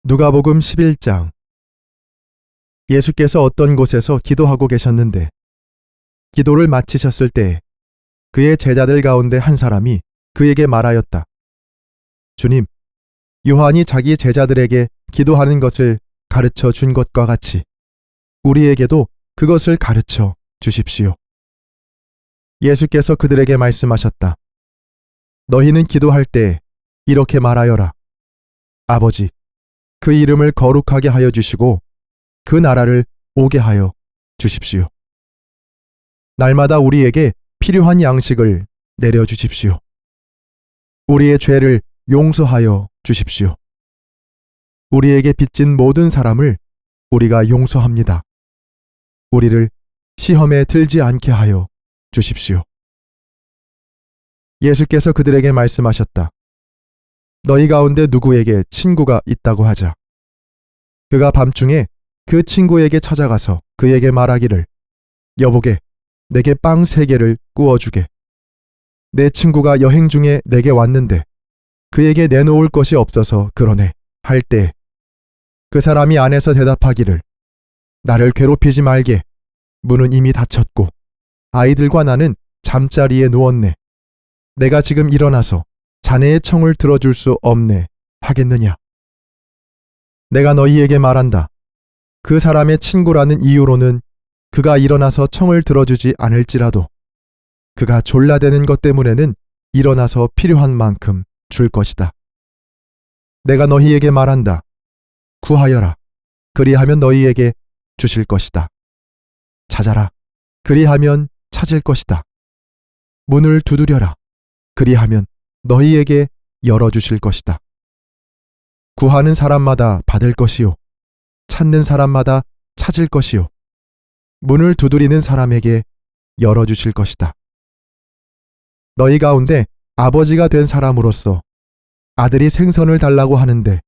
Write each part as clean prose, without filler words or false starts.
누가복음 11장. 예수께서 어떤 곳에서 기도하고 계셨는데 기도를 마치셨을 때 그의 제자들 가운데 한 사람이 그에게 말하였다. 주님, 요한이 자기 제자들에게 기도하는 것을 가르쳐 준 것과 같이 우리에게도 그것을 가르쳐 주십시오. 예수께서 그들에게 말씀하셨다. 너희는 기도할 때 이렇게 말하여라. 아버지, 그 이름을 거룩하게 하여 주시고 그 나라를 오게 하여 주십시오. 날마다 우리에게 필요한 양식을 내려 주십시오. 우리의 죄를 용서하여 주십시오. 우리에게 빚진 모든 사람을 우리가 용서합니다. 우리를 시험에 들지 않게 하여 주십시오. 예수께서 그들에게 말씀하셨다. 너희 가운데 누구에게 친구가 있다고 하자. 그가 밤중에 그 친구에게 찾아가서 그에게 말하기를, 여보게, 내게 빵 3개를 구워주게. 내 친구가 여행 중에 내게 왔는데 그에게 내놓을 것이 없어서 그러네 할 때 그 사람이 안에서 대답하기를, 나를 괴롭히지 말게. 문은 이미 닫혔고 아이들과 나는 잠자리에 누웠네. 내가 지금 일어나서 자네의 청을 들어줄 수 없네 하겠느냐. 내가 너희에게 말한다. 그 사람의 친구라는 이유로는 그가 일어나서 청을 들어주지 않을지라도 그가 졸라대는 것 때문에는 일어나서 필요한 만큼 줄 것이다. 내가 너희에게 말한다. 구하여라. 그리하면 너희에게 주실 것이다. 찾아라. 그리하면 찾을 것이다. 문을 두드려라. 그리하면 너희에게 열어주실 것이다. 구하는 사람마다 받을 것이요. 찾는 사람마다 찾을 것이요. 문을 두드리는 사람에게 열어주실 것이다. 너희 가운데 아버지가 된 사람으로서 아들이 생선을 달라고 하는데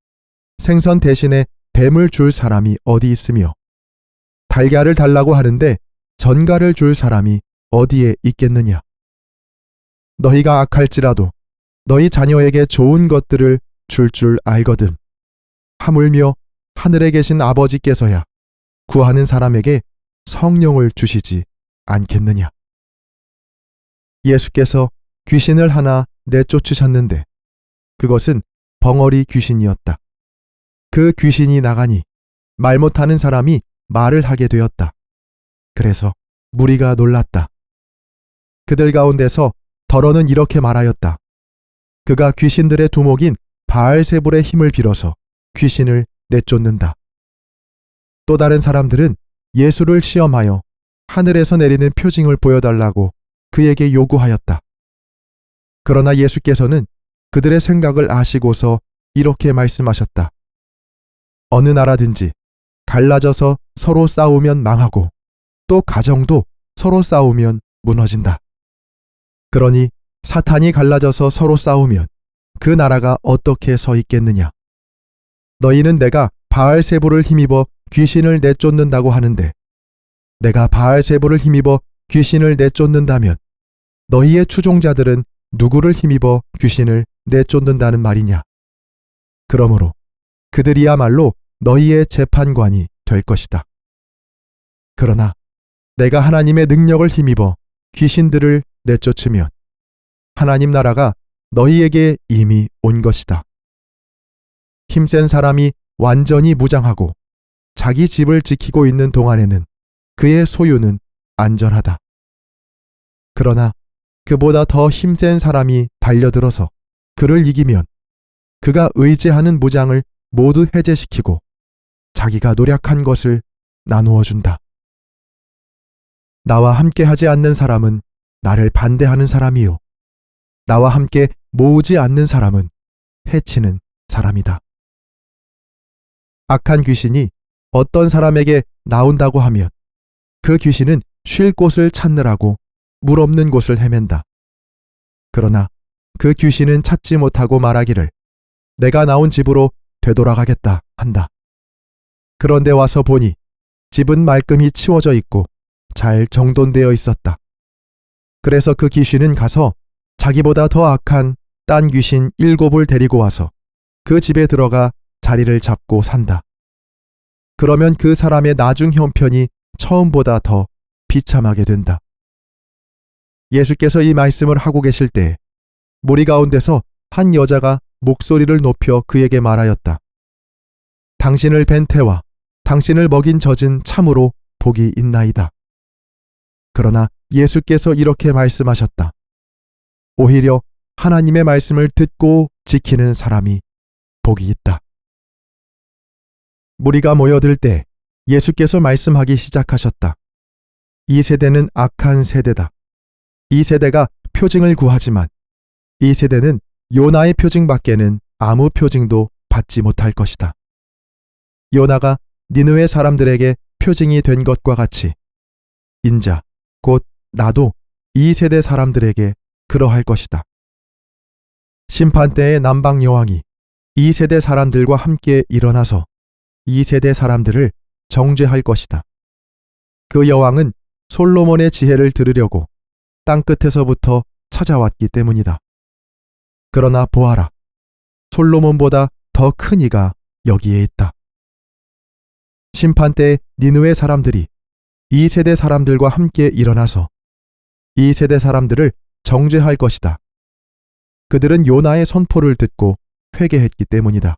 생선 대신에 뱀을 줄 사람이 어디 있으며 달걀을 달라고 하는데 전갈을 줄 사람이 어디에 있겠느냐. 너희가 악할지라도 너희 자녀에게 좋은 것들을 줄 알거든. 하물며 하늘에 계신 아버지께서야 구하는 사람에게 성령을 주시지 않겠느냐. 예수께서 귀신을 하나 내쫓으셨는데 그것은 벙어리 귀신이었다. 그 귀신이 나가니 말 못하는 사람이 말을 하게 되었다. 그래서 무리가 놀랐다. 그들 가운데서 더러는 이렇게 말하였다. 그가 귀신들의 두목인 바알세불의 힘을 빌어서 귀신을 내쫓는다. 또 다른 사람들은 예수를 시험하여 하늘에서 내리는 표징을 보여달라고 그에게 요구하였다. 그러나 예수께서는 그들의 생각을 아시고서 이렇게 말씀하셨다. 어느 나라든지 갈라져서 서로 싸우면 망하고 또 가정도 서로 싸우면 무너진다. 그러니 사탄이 갈라져서 서로 싸우면 그 나라가 어떻게 서 있겠느냐. 너희는 내가 바알세불을 힘입어 귀신을 내쫓는다고 하는데 내가 바알세불을 힘입어 귀신을 내쫓는다면 너희의 추종자들은 누구를 힘입어 귀신을 내쫓는다는 말이냐. 그러므로 그들이야말로 너희의 재판관이 될 것이다. 그러나 내가 하나님의 능력을 힘입어 귀신들을 내쫓으면 하나님 나라가 너희에게 이미 온 것이다. 힘센 사람이 완전히 무장하고 자기 집을 지키고 있는 동안에는 그의 소유는 안전하다. 그러나 그보다 더 힘센 사람이 달려들어서 그를 이기면 그가 의지하는 무장을 모두 해제시키고 자기가 노력한 것을 나누어 준다. 나와 함께 하지 않는 사람은 나를 반대하는 사람이요. 나와 함께 모으지 않는 사람은 해치는 사람이다. 악한 귀신이 어떤 사람에게 나온다고 하면 그 귀신은 쉴 곳을 찾느라고 물 없는 곳을 헤맨다. 그러나 그 귀신은 찾지 못하고 말하기를 내가 나온 집으로 되돌아가겠다 한다. 그런데 와서 보니 집은 말끔히 치워져 있고 잘 정돈되어 있었다. 그래서 그 귀신은 가서 자기보다 더 악한 딴 귀신 7을 데리고 와서 그 집에 들어가 자리를 잡고 산다. 그러면 그 사람의 나중 형편이 처음보다 더 비참하게 된다. 예수께서 이 말씀을 하고 계실 때 무리 가운데서 한 여자가 목소리를 높여 그에게 말하였다. 당신을 뵌 태와 당신을 먹인 젖은 참으로 복이 있나이다. 그러나 예수께서 이렇게 말씀하셨다. 오히려 하나님의 말씀을 듣고 지키는 사람이 복이 있다. 무리가 모여들 때 예수께서 말씀하기 시작하셨다. 이 세대는 악한 세대다. 이 세대가 표징을 구하지만 이 세대는 요나의 표징밖에는 아무 표징도 받지 못할 것이다. 요나가 니느웨 사람들에게 표징이 된 것과 같이 인자 곧 나도 이 세대 사람들에게 그러할 것이다. 심판 때의 남방 여왕이 이 세대 사람들과 함께 일어나서 이 세대 사람들을 정죄할 것이다. 그 여왕은 솔로몬의 지혜를 들으려고 땅끝에서부터 찾아왔기 때문이다. 그러나 보아라, 솔로몬보다 더 큰 이가 여기에 있다. 심판 때 니느웨 사람들이 이 세대 사람들과 함께 일어나서 이 세대 사람들을 정죄할 것이다. 그들은 요나의 선포를 듣고 회개했기 때문이다.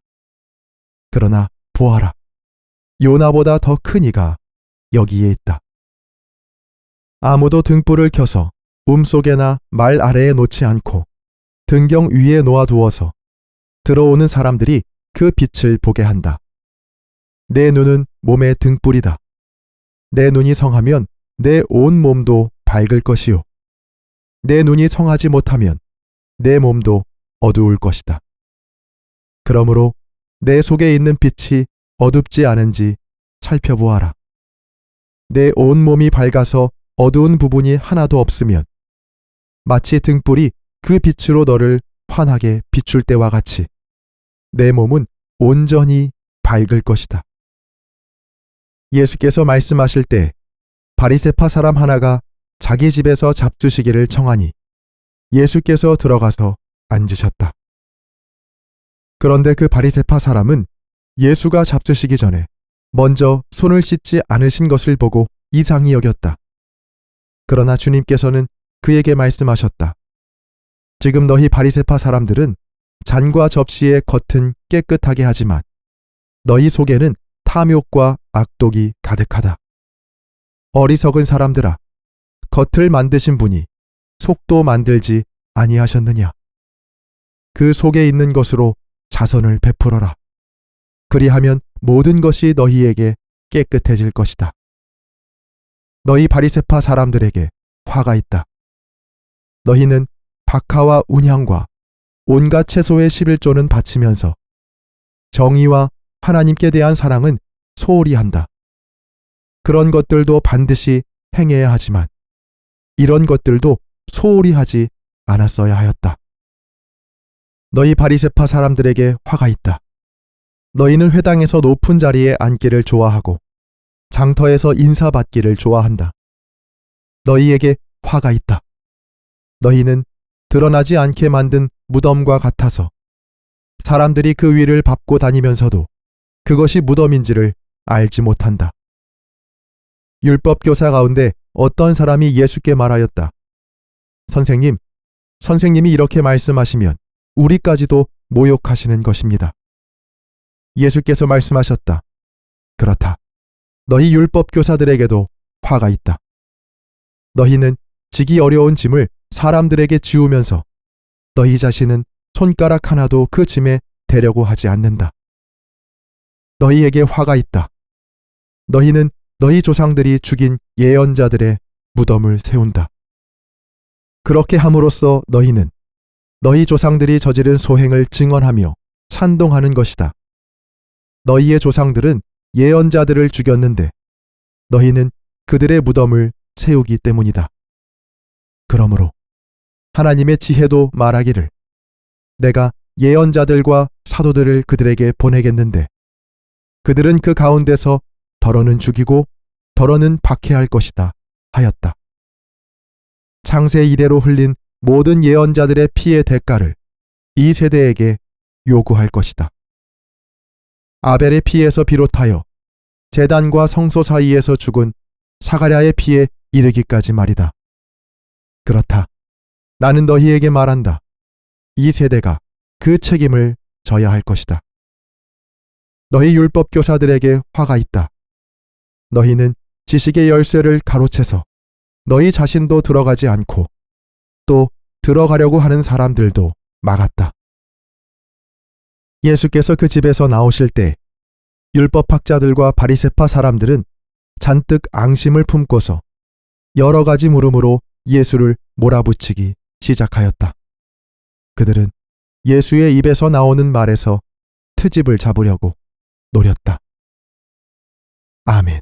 그러나 보아라, 요나보다 더 큰 이가 여기에 있다. 아무도 등불을 켜서 속에나 말 아래에 놓지 않고 등경 위에 놓아두어서 들어오는 사람들이 그 빛을 보게 한다. 내 눈은 몸의 등불이다. 내 눈이 성하면 내 온 몸도 밝을 것이요. 내 눈이 성하지 못하면 내 몸도 어두울 것이다. 그러므로 내 속에 있는 빛이 어둡지 않은지 살펴보아라. 내 온 몸이 밝아서 어두운 부분이 하나도 없으면 마치 등불이 그 빛으로 너를 환하게 비출 때와 같이 내 몸은 온전히 밝을 것이다. 예수께서 말씀하실 때 바리새파 사람 하나가 자기 집에서 잡수시기를 청하니 예수께서 들어가서 앉으셨다. 그런데 그 바리새파 사람은 예수가 잡수시기 전에 먼저 손을 씻지 않으신 것을 보고 이상히 여겼다. 그러나 주님께서는 그에게 말씀하셨다. 지금 너희 바리새파 사람들은 잔과 접시의 겉은 깨끗하게 하지만 너희 속에는 탐욕과 악독이 가득하다. 어리석은 사람들아, 겉을 만드신 분이 속도 만들지 아니하셨느냐? 그 속에 있는 것으로 자선을 베풀어라. 그리하면 모든 것이 너희에게 깨끗해질 것이다. 너희 바리새파 사람들에게 화가 있다. 너희는 박하와 운향과 온갖 채소의 11조는 바치면서 정의와 하나님께 대한 사랑은 소홀히 한다. 그런 것들도 반드시 행해야 하지만 이런 것들도 소홀히 하지 않았어야 하였다. 너희 바리새파 사람들에게 화가 있다. 너희는 회당에서 높은 자리에 앉기를 좋아하고 장터에서 인사받기를 좋아한다. 너희에게 화가 있다. 너희는 드러나지 않게 만든 무덤과 같아서 사람들이 그 위를 밟고 다니면서도 그것이 무덤인지를 알지 못한다. 율법교사 가운데 어떤 사람이 예수께 말하였다. 선생님, 선생님이 이렇게 말씀하시면 우리까지도 모욕하시는 것입니다. 예수께서 말씀하셨다. 그렇다. 너희 율법교사들에게도 화가 있다. 너희는 지기 어려운 짐을 사람들에게 지우면서 너희 자신은 손가락 하나도 그 짐에 대려고 하지 않는다. 너희에게 화가 있다. 너희는 너희 조상들이 죽인 예언자들의 무덤을 세운다. 그렇게 함으로써 너희는 너희 조상들이 저지른 소행을 증언하며 찬동하는 것이다. 너희의 조상들은 예언자들을 죽였는데 너희는 그들의 무덤을 세우기 때문이다. 그러므로 하나님의 지혜도 말하기를 내가 예언자들과 사도들을 그들에게 보내겠는데 그들은 그 가운데서 더러는 죽이고 더러는 박해할 것이다 하였다. 창세 이래로 흘린 모든 예언자들의 피의 대가를 이 세대에게 요구할 것이다. 아벨의 피에서 비롯하여 제단과 성소 사이에서 죽은 사가랴의 피에 이르기까지 말이다. 그렇다. 나는 너희에게 말한다. 이 세대가 그 책임을 져야 할 것이다. 너희 율법 교사들에게 화가 있다. 너희는 지식의 열쇠를 가로채서 너희 자신도 들어가지 않고 또 들어가려고 하는 사람들도 막았다. 예수께서 그 집에서 나오실 때 율법학자들과 바리새파 사람들은 잔뜩 앙심을 품고서 여러 가지 물음으로 예수를 몰아붙이기 시작하였다. 그들은 예수의 입에서 나오는 말에서 트집을 잡으려고 노렸다. 아멘.